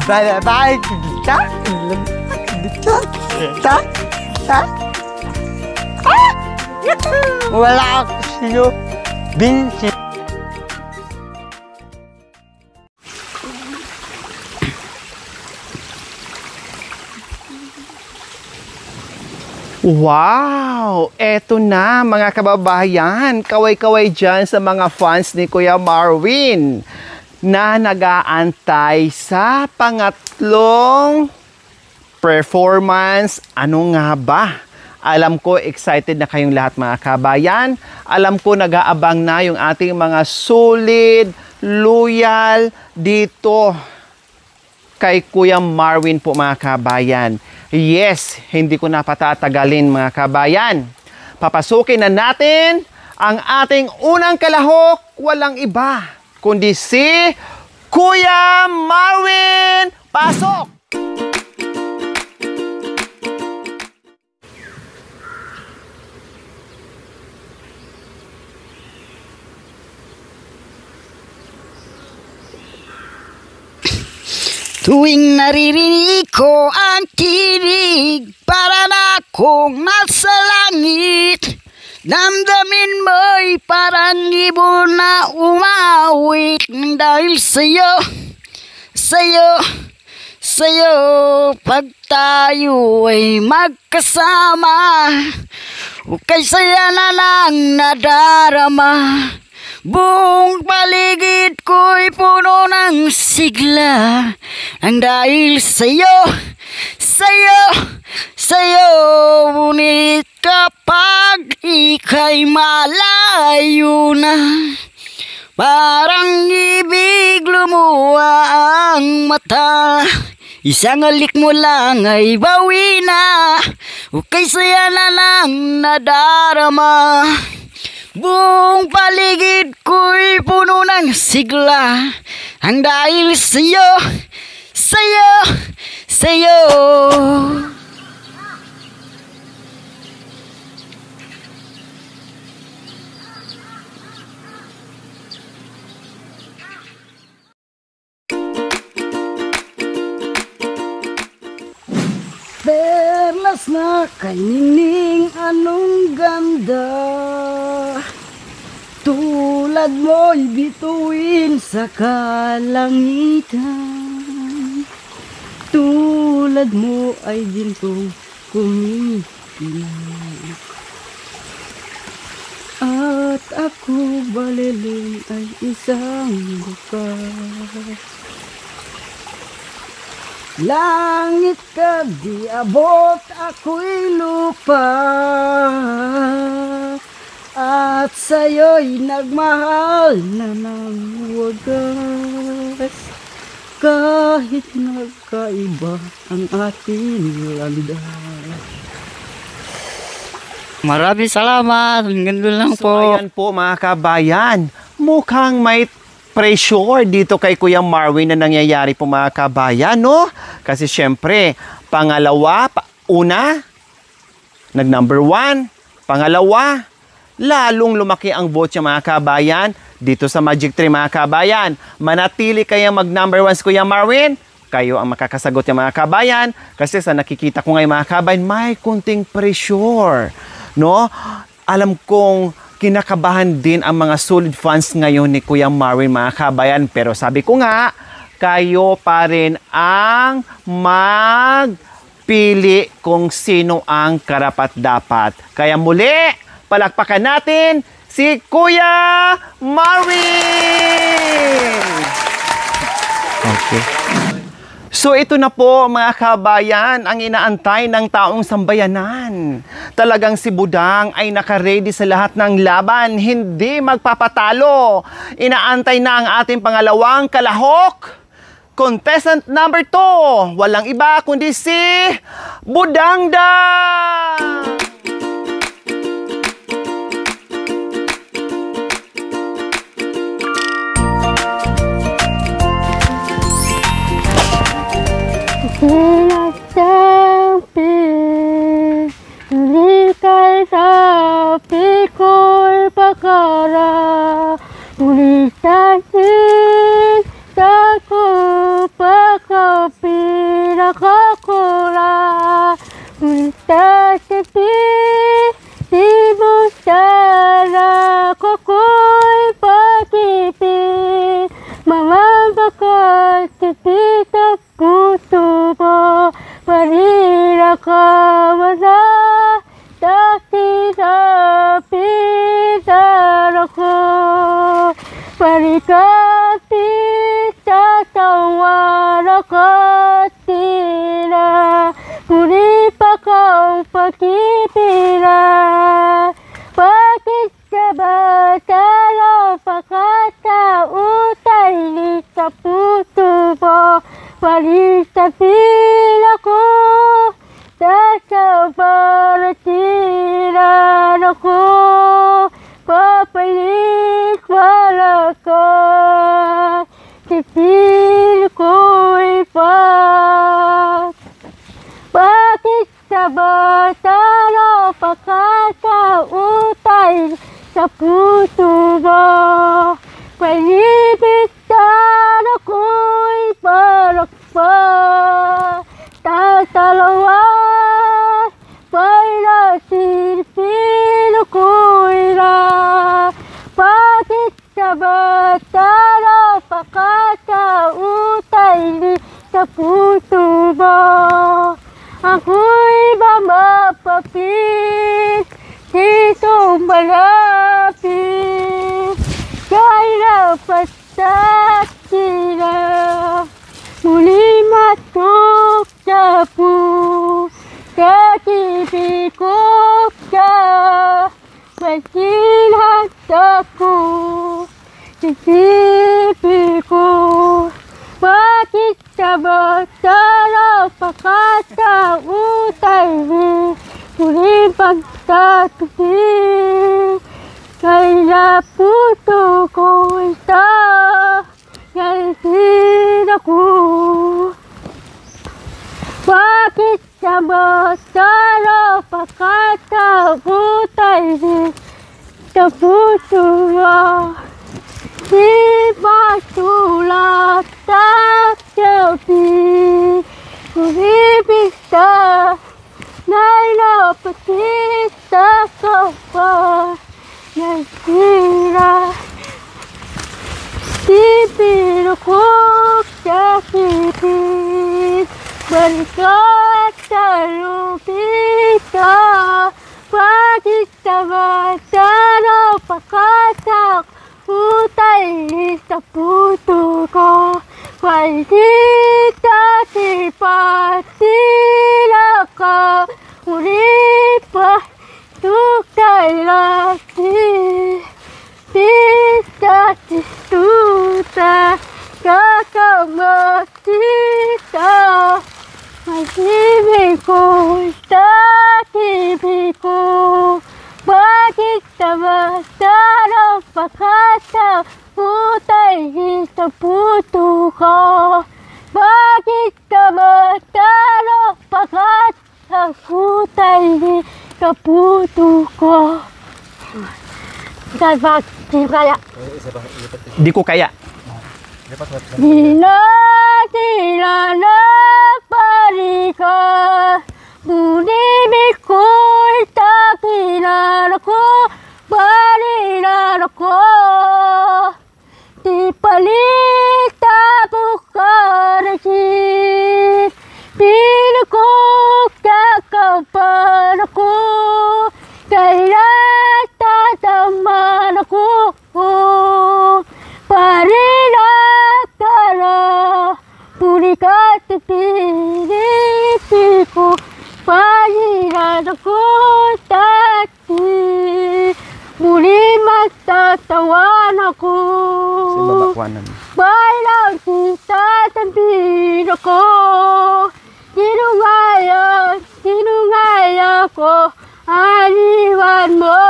Bye-bye. Wala ako sa'yo. Vincent. Wow! Eto na mga kababayan, kaway-kaway dyan sa mga fans ni Kuya Marvin na nag-aantay sa pangatlong performance. Ano nga ba? Alam ko excited na kayong lahat mga kabayan. Alam ko nag-aabang na yung ating mga solid, loyal dito kay Kuya Marvin po mga kabayan. Yes, hindi ko na patatagalin mga kabayan. Papasukin na natin ang ating unang kalahok. Walang iba kundi si Kuya Marvin. Pasok! Tuwing naririnig ko ang tinig, para na akong nasa langit. Damdamin mo'y parang ibon na umawit. Dahil sa'yo, sa'yo, sa'yo, pag tayo ay magkasama, kay saya na lang nadarama. Buong paligid ko'y puno ng sigla. Ang dahil sa'yo, sa'yo, sa'yo. Ngunit kapag ika'y malayo na, parang ibig lumuha ang mata. Isang alik mo lang ay bawi na, o kay saya na lang nadarama. Buong paligid ko'y puno ng sigla. Ang dahil sa'yo, sa'yo, sa'yo. Perlas na kay Nining, anong ganda. Tulad mo'y bituin sa kalangitan. Tulad mo ay gintong kumikinig. At ako baliling ay isang bukas. Langit ka di abot, ako'y lupa. At sa'yo'y nagmahal na ng wagas. Kahit nagkaiba ang ating landas. Maraming salamat. Ganun lang po. So ayan po mga kabayan, mukhang may pressure dito kay Kuya Marvin na nangyayari po mga kabayan, no? Kasi syempre, pangalawa, una, nag-number 1, pangalawa, lalong lumaki ang vote niya mga kabayan dito sa Magic 3 mga kabayan. Manatili kayang mag-number 1 si Kuya Marvin, kayo ang makakasagot niya mga kabayan. Kasi sa nakikita ko ngayon mga kabayan, may kunting pressure, no? Alam kong kinakabahan din ang mga solid fans ngayon ni Kuya Marvin mga kabayan. Pero sabi ko nga, kayo pa rin ang magpili kung sino ang karapat-dapat. Kaya muli, palakpakan natin si Kuya Marvin! Okay. So ito na po mga kabayan ang inaantay ng taong sambayanan. Talagang si Budang ay naka-ready sa lahat ng laban, hindi magpapatalo. Inaantay na ang ating pangalawang kalahok. Contestant number 2, walang iba kundi si Budangda! Sinasabi, hindi kay sabi ko'y pakara, ngunit sa ko pakapit. nakakura. Punta sa Cebu sana ko'y pag-ibig. Mga bakat sa puso mo, marira ka wala. Pinapinara ko, parikapit sa tawara ka tira, puri pa kang pagkipira. Bakit ka ba talo pakatautay ni sa puso mo, parisabil ako. Sa baratiran ako, papalit wala ka. Sipil ko'y pat. Bakit sa batalo pakatautay sa puso mo? Palibitan ako'y parakpa. Tatalawas, para silpilo ko'y ra. Bakit sa batalo pakatautay ni sa puso mo? Ako'y ba mapapit dito malapit? Kaya patat sila muli matok sa puso. Katibikop ka, masilat ako. Sisipin ko, bakit sa batalo pakatautay ni muli pagtatusin. Kaya puso ko isa, yalisin ako. Bakit sa batalo pakatautay ni sa puso mo? Di masulat sa selfie, umibig ka, nailapatit sa sopa, nasira. Sipin ako sa sipin, balikat sa lupit ka. Bakit sa batalo pakatautay sa puso ko? Maldita sipatila ka, uli pa tukay lagi. Pista tisuta, kakamasita. Mag-ibig ko sa ibig ko. Bakit sa batalo pakatautay sa puso ko? Bakit sa batalo pakatautay sa puso ko? Di kaya. Di ko kaya. Di na sila nagparika, bunibig ko'y takilan ako, balilan ako. Di palita bukarasin, pinako kakapan ako, kaya tataman ako. Parinakara, purikat pinipiko, pahiran ako tati, muli magtatawan ako. Sa babakwanan. Bailang kita sabihin ako, sinungaya ko, aniwan mo.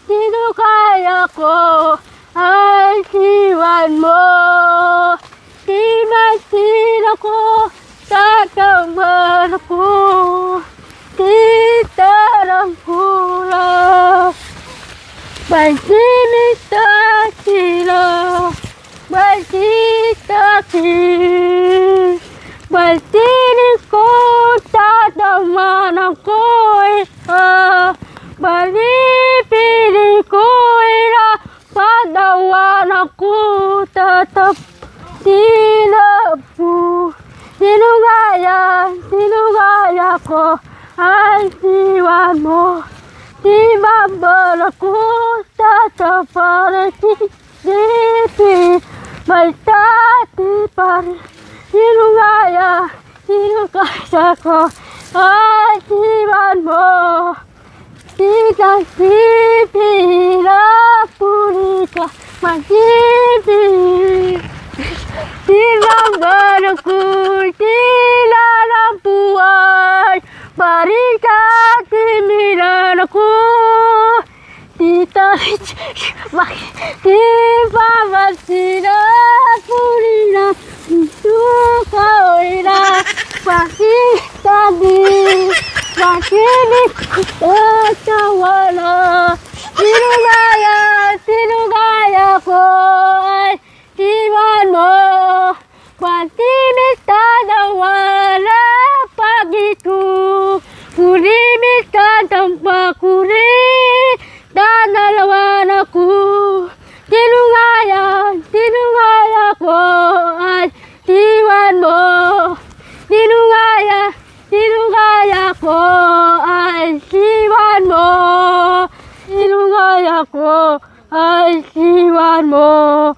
Sinungaya ko, aniwan mo. Di masin ako, tataman ako, di tarangkula. Magsimita sila, magsimita takin. Baltirin ko, tataman ako'y Balipili ko'y padawan ako, tatap sila po. Sinugaya ko, ay siwan mo. Di babala ko, tataparin sipi. May tati parin, sinugaya ko, ay siwan mo. Tigang sipi na pulita, magsipi. Tigang barangkul, tila ng buhay. Barika, timilan ako. Tita, di pa man sila pulina. Suka oira, pakita di. Makinig tatawala. Sinugaya ko ay iwan mo. Pantimik tatawala pagitu. Pulimik tatampakuri. Danalawan ako. Sinugaya ko ay iwan mo. Sinugaya ko ay siwan mo. Sinugaya ko ay siwan mo.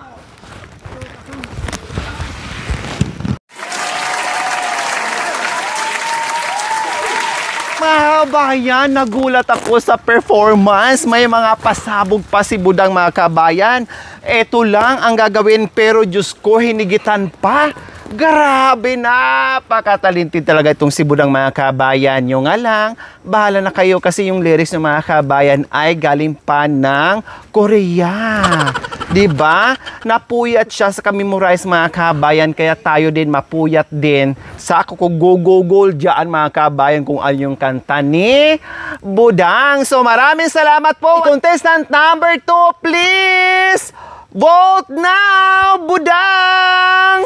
Mga kabayan, nagulat ako sa performance. May mga pasabog pa si Budang, mga kabayan. Eto lang ang gagawin, pero Diyos ko, hinigitan pa. Grabe, napakatalented talaga itong si Budang, mga kabayan. Yung nga lang, bahala na kayo kasi yung lyrics ng mga kabayan ay galing pa ng Korea. Diba? Napuyat siya sa memorize, mga kabayan, kaya tayo din mapuyat din sa ako go dyan, mga kabayan, kung ano yung kanta ni Budang. So maraming salamat po. Contestant number 2, please vote now, Budang!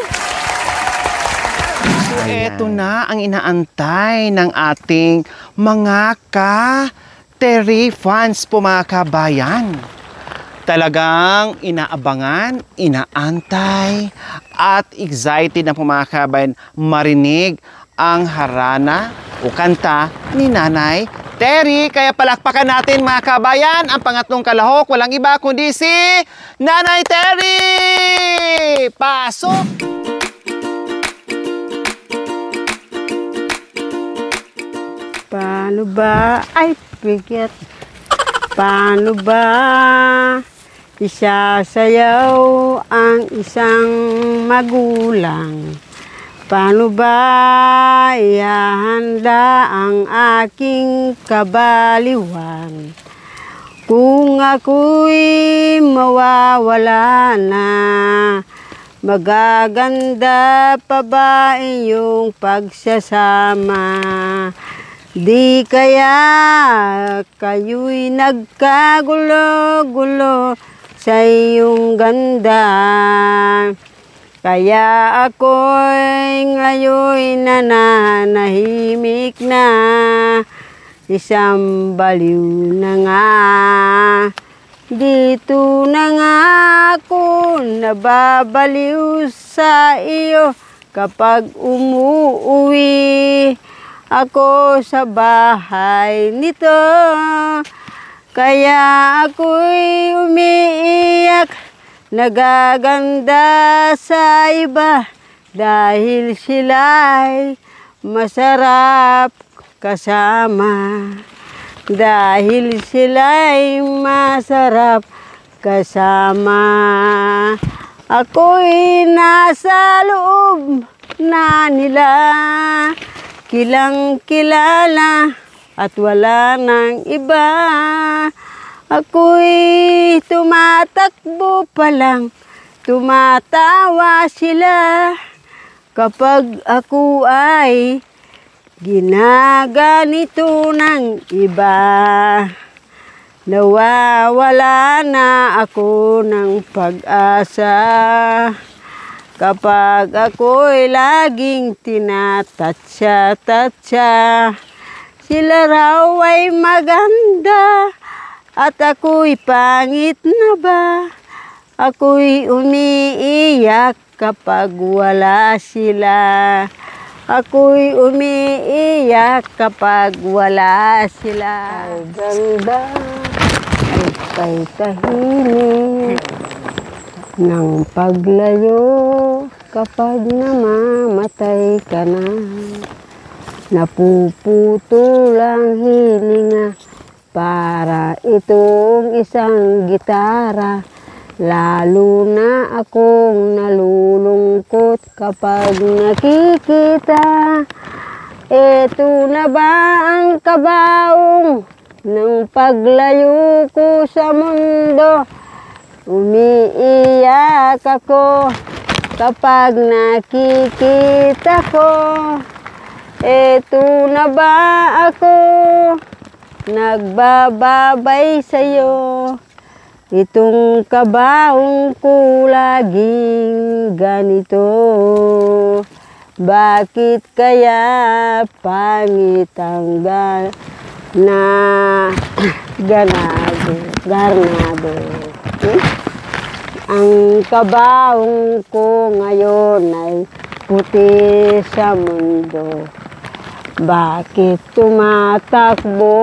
So eto na ang inaantay ng ating mga ka-Terry fans po, mga kabayan. Talagang inaabangan, inaantay, at excited na po, mga kabayan, marinig ang harana o kanta ni Nanay Terry. Kaya palakpakan natin, mga kabayan, ang pangatlong kalahok. Walang iba kundi si Nanay Terry! Pasok! Paano ba ay bigat? Paano ba isasayaw ang isang magulang? Paano ba ihahanda ang aking kabaliwan? Kung ako'y mawawala na, magaganda pa ba iyong pagsasama? Di kaya kayo'y nagkagulo-gulo sa iyong ganda. Kaya ako'y ngayon nananahimik na, isang baliw na nga. Dito na nga ako nababaliw sa iyo kapag umuuwi ako sa bahay nito. Kaya ako'y umiiyak, nagaganda sa iba, dahil sila'y masarap kasama. Dahil sila'y masarap kasama. Ako'y nasa loob na nila, kilang kilala at wala nang iba. Ako'y tumatakbo pa lang, tumatawa sila kapag ako ay ginaganito ng iba. Nawawala na ako ng pag-asa. Kapag ako'y laging tinatatsa-tatsa, sila raw ay maganda at ako'y pangit na ba? Ako'y umiiyak kapag wala sila. Ako'y umiiyak kapag wala sila. Ay ganda, ay kay tahimik ng paglayo kapag namamatay ka na. Napuputo lang hininga para itong isang gitara. Lalo na akong nalulungkot kapag nakikita. Eto na ba ang kabaong ng paglayo ko sa mundo? Umiiyak ako kapag nakikita ko. Eto na ba ako nagbababay sa'yo? Itong kabaong ko laging ganito. Bakit kaya pangit ang garnado? Ang kabaong ko ngayon ay puti sa mundo. Bakit tumatakbo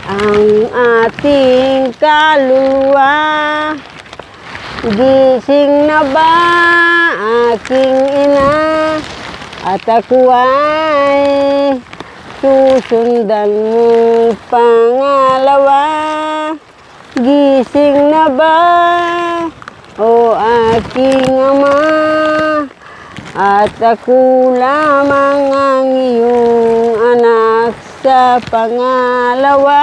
ang ating kaluluwa? Gising na ba aking ina? At ako ay susundan mo pangalawa. Gising na ba o aking ama? At ako lamang ang iyong anak sa pangalawa.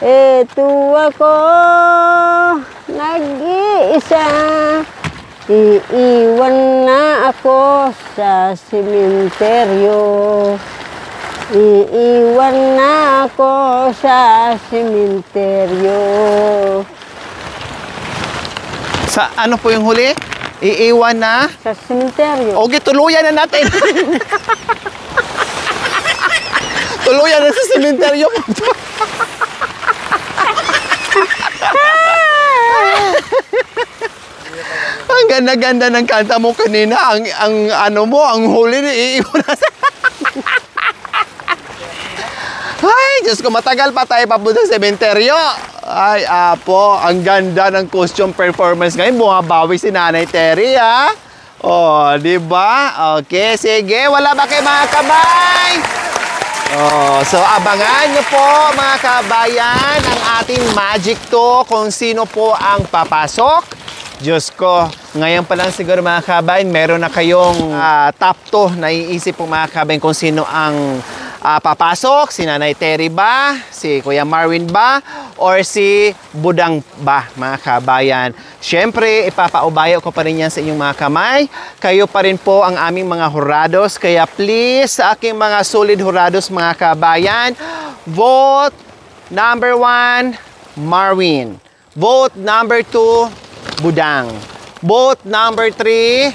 Eto ako nag-iisa. Iiwan na ako sa sementeryo. Iiwan na ako sa sementeryo. Sa ano po yung huli? Iiwan na? Sa sementeryo. Okay, tuluyan na natin. Tuluyan na sa sementeryo. Ang ganda-ganda ng kanta mo kanina. Ang ano mo, ang huli na iiwan na sa... Ay, Diyos ko, matagal pa tayo papunta sa sementeryo. Ay, apo, ang ganda ng costume performance ngayon. Bumabawi si Nanay Terry, ha? Oh, di ba? Okay, sige. Wala ba kayo mga kabay? Oh, so abangan nyo po mga kabayan ang ating magic to kung sino po ang papasok. Diyos ko, ngayon pa lang siguro mga kabayan, meron na kayong top 2 na iisip po mga kabayan kung sino ang papasok. Si Nanay Terry ba? Si Kuya Marwin ba? Or si Budang ba mga kabayan? Siyempre, ipapaubayo ko pa rin yan sa inyong mga kamay. Kayo pa rin po ang aming mga hurados. Kaya please, sa aking mga solid hurados mga kabayan, vote number 1, Marwin. Vote number 2, Budang. Vote number 3,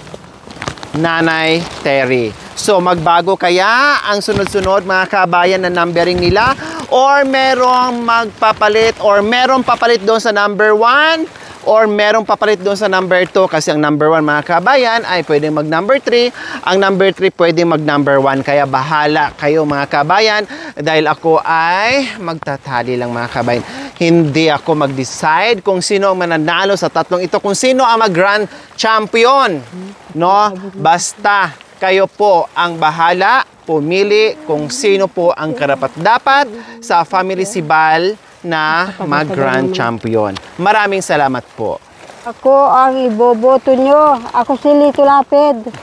Nanay Terry. So, magbago kaya ang sunod-sunod mga kabayan na numbering nila? Or merong magpapalit or merong papalit doon sa number 1? Or merong papalit doon sa number 2? Kasi ang number 1 mga kabayan ay pwedeng mag number 3. Ang number 3 pwedeng mag number 1. Kaya bahala kayo mga kabayan. Dahil ako ay magtatali lang mga kabayan. Hindi ako mag-decide kung sino ang mananalo sa tatlong ito. Kung sino ang mag-grand champion. No? Basta kayo po ang bahala pumili kung sino po ang karapat-dapat sa Family Sibal na mag-grand champion. Maraming salamat po. Ako ang iboboto nyo. Ako si Lito Lapid.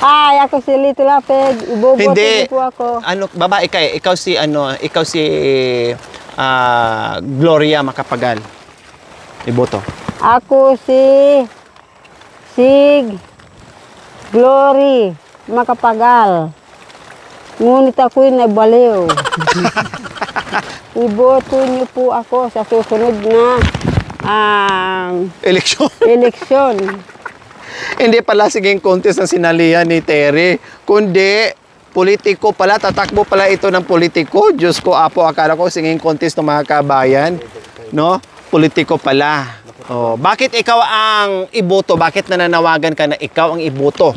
Ay, ako si Lito Lapid. Iboboto Hindi. nyo po ako. Ano, babae ka eh. Ikaw si Gloria Macapagal. Iboto. Ako si Sig Glory Macapagal. Ngunit ako'y nabaliw. Iboto niyo po ako sa susunod na Eleksyon. eleksyon. Hindi pala singing contest ang sinalihan ni Terry, kundi politiko pala, tatakbo pala ito ng politiko. Diyos ko, apo, akala ko singing contest ng mga kabayan. No? Politiko pala. Oh, bakit ikaw ang iboto? Bakit nananawagan ka na ikaw ang iboto?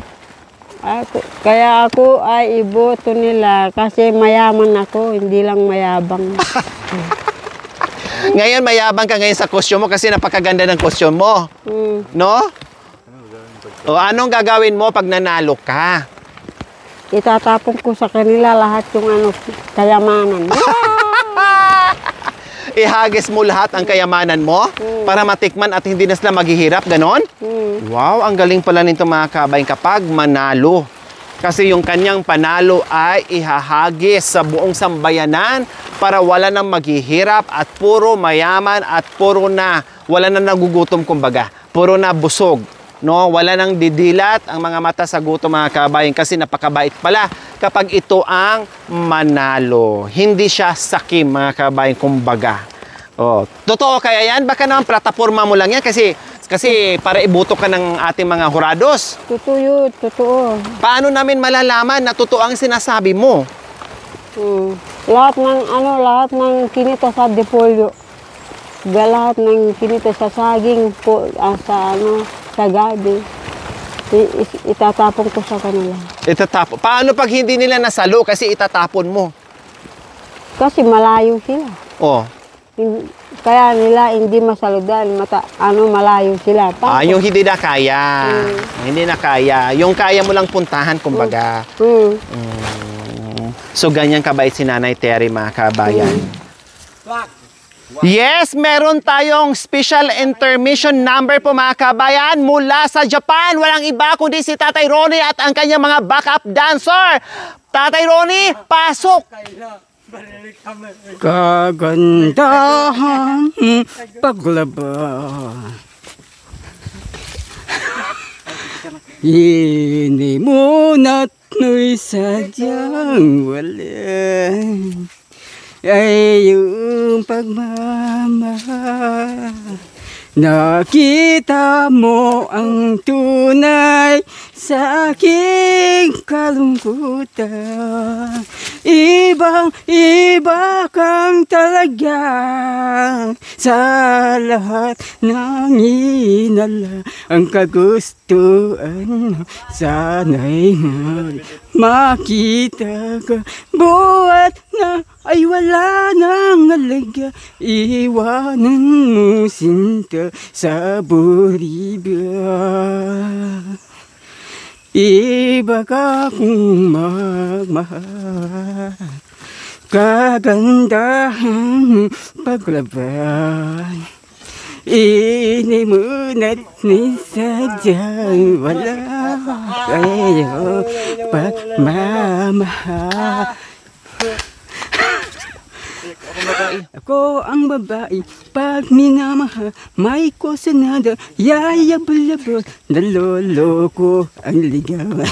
Kaya ako ay iboto nila kasi mayaman ako, hindi lang mayabang. Ngayon, mayabang ka ngayon sa costume mo kasi napakaganda ng costume mo. No? O, anong gagawin mo pag nanalo ka? Itatapon ko sa kanila lahat yung kayamanan. Ihagis mo lahat ang kayamanan mo para matikman at hindi na sila maghihirap, ganon? Wow, ang galing pala nito mga kabayan kapag manalo. Kasi yung kanyang panalo ay ihahagis sa buong sambayanan para wala nang maghihirap at puro mayaman at puro na wala nang nagugutom kumbaga. Puro na busog. No, wala nang didilat ang mga mata sa gutom mga kabayan kasi napakabait pala kapag ito ang manalo. Hindi siya sakim mga kabayan kumbaga. Oh, totoo kaya yan? Baka naman plataforma mo lang yan kasi para iboto ka ng ating mga hurados. Totoo yun, totoo. Paano namin malalaman na totoo ang sinasabi mo? Lahat ng kinita sa depolyo. Lahat ng kinita sa saging po, sa gabi. Itatapon ko sa kanila. Itatapon. Paano pag hindi nila nasalo kasi itatapon mo? Kasi malayo sila. Oh. Kaya nila hindi masalo dahil malayo sila. Yung hindi na kaya. Hindi na kaya. Yung kaya mo lang puntahan, kumbaga. So, ganyan kabait si Nanay Terry, mga kabayan. Yes, meron tayong special intermission number po mga kabayan mula sa Japan. Walang iba kundi si Tatay Ronnie at ang kanyang mga backup dancer. Tatay Ronnie, pasok! Kagandahan paglaba, hindi mo na't mo'y sadyang wala, ay yung pagmamahal. Nakita mo ang tunay sa aking kalungkutan. Ibang-iba kang talaga sa lahat ng inala. Ang kagustuhan sana'y makita ka. Buhat na ay wala nang alaga. Iwanan mo sinta sa buriba. Iba ka kung magmahal. Kagandahan paglaban. Ini mo na't ni sadyang wala kayo pagmamahal. Ako ang babae, pag minamahal, may kosanada, yayabal-labal, naloloko ang ligawan.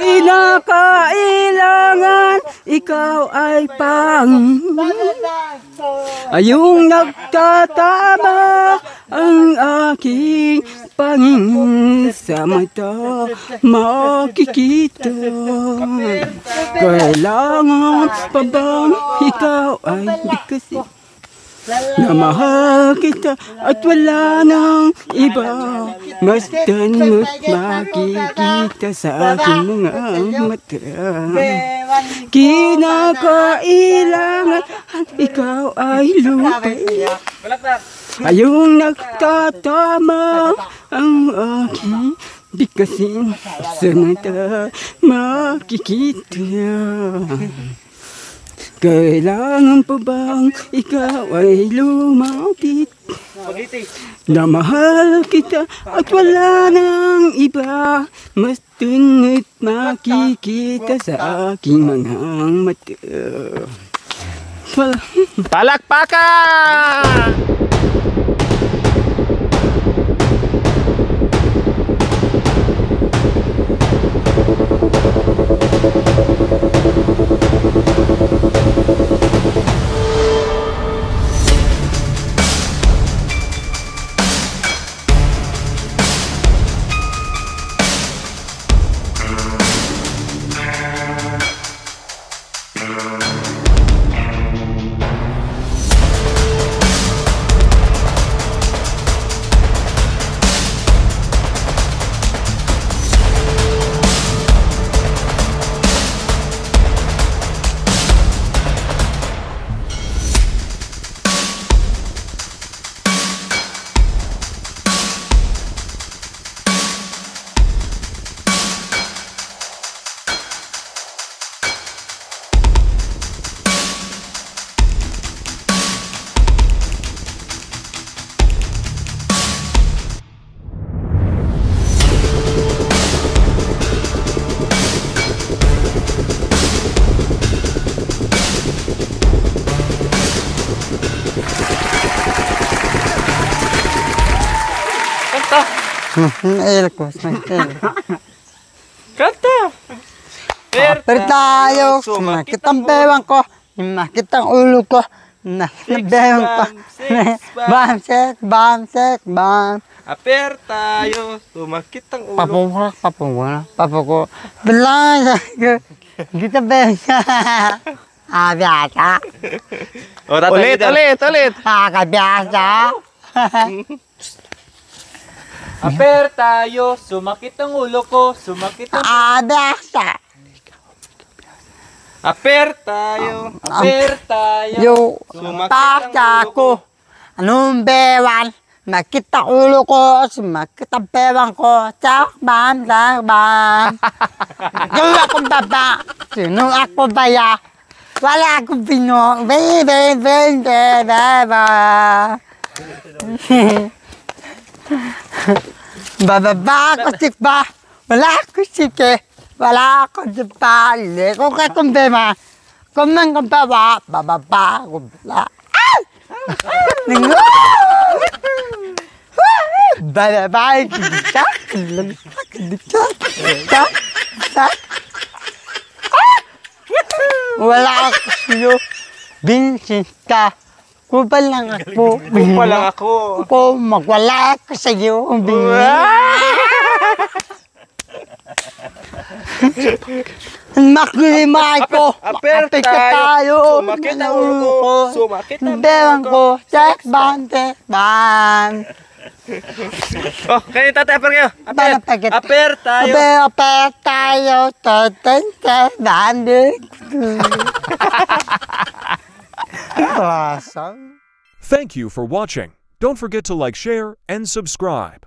Pinakailangan, ikaw ay Panginoon. Ayong nagtatama ang aking Panginoon sa mata makikita. Kailangan pa bang ikaw ay bigkasin? Na mahal kita at wala nang iba. Masdan mo't makikita sa aking mga mata. Kinakailangan at ikaw ay lupay. Ayong nagtatama ang aking bigkasin sa mata makikita. Kailangan pa bang ikaw ay lumapit? Na mahal kita at wala nang iba. Mas tunod makikita sa aking mga mata. Palakpakan! Kanta! Pero tayo, sumakit ang bewang ko, sumakit ang ulo ko, sumakit ang bewang ko. Bam, sek, bam, sek, bam. Aper tayo, sumakit ang ulo. Papo ko. Bilang, dito bewang siya. Biyasa. O, tatay dito. Ulit. Biyasa. Aper tayo, sumakit ang ulo ko, sumakit ang... Biyasa. Aper tayo, Yo, sumakit ang ulo ko. Anong bewang? Makita ulo ko, sumakit ang bewang ko. Sak, bam, sak, bam. Yung akong baba, sino ako ba ya? Wala akong pino. Baby. Bababa ko sikba. Wala ako sike. Wala ako sipa. Hindi ko kakumbema. Kung nang kabawa, bababa ko bala. Ningo! Bababa ko dito. Wala ako sa'yo. Vincent ka. Kupal lang ako. Kumpa lang ako. Ako, magwala ako sa'yo. Makulimay ko. Aper Apik ka tayo. Sumakit ang ulo ko. Sumakit ang bewang ulo ko. Check ban. Oh, kayo tatay, aper kayo. Aper. Palapagit. Aper tayo. Aper tayo. Toten bandik. Awesome. Thank you for watching. Don't forget to like, share, and subscribe.